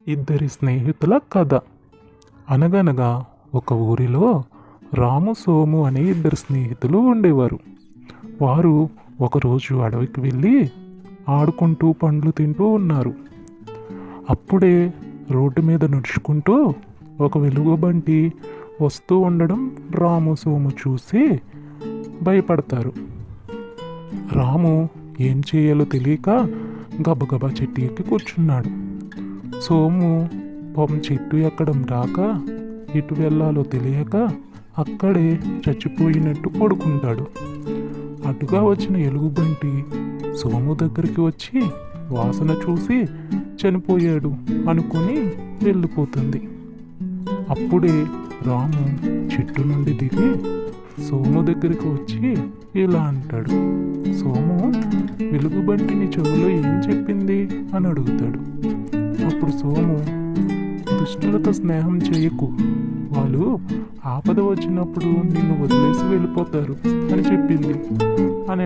ఇద్దరి స్నేహితుల కథ. అనగనగా ఒక ఊరిలో రాము సోము అనే ఇద్దరు స్నేహితులు ఉండేవారు. వారు ఒకరోజు అడవికి వెళ్ళి ఆడుకుంటూ పండ్లు తింటూ ఉన్నారు. అప్పుడే రోడ్డు మీద నడుచుకుంటూ ఒక వెలుగుబంటి వస్తూ ఉండడం రాము సోము చూసి భయపడతారు. రాము ఏం చేయాలో తెలియక గబగబా చెట్టు ఎక్కి కూర్చున్నాడు. సోము చెట్టు ఎక్కడం రాక ఎటు వెళ్ళాలో తెలియక అక్కడే చచ్చిపోయినట్టు పడుకుంటాడు. అటుగా వచ్చిన ఎలుగుబంటి సోము దగ్గరికి వచ్చి వాసన చూసి చనిపోయాడు అనుకుని వెళ్ళిపోతుంది. అప్పుడే రాము చెట్టు నుండి దిగి సోము దగ్గరికి వచ్చి ఇలా అంటాడు. సోము వెలుగుబంటిని చెవులో ఏం చెప్పింది అని అడుగుతాడు. అప్పుడు సోము, దుష్టులతో స్నేహం చేయకు, వాళ్ళు ఆపద వచ్చినప్పుడు నిన్ను వదిలేసి వెళ్ళిపోతారు అని చెప్పింది అని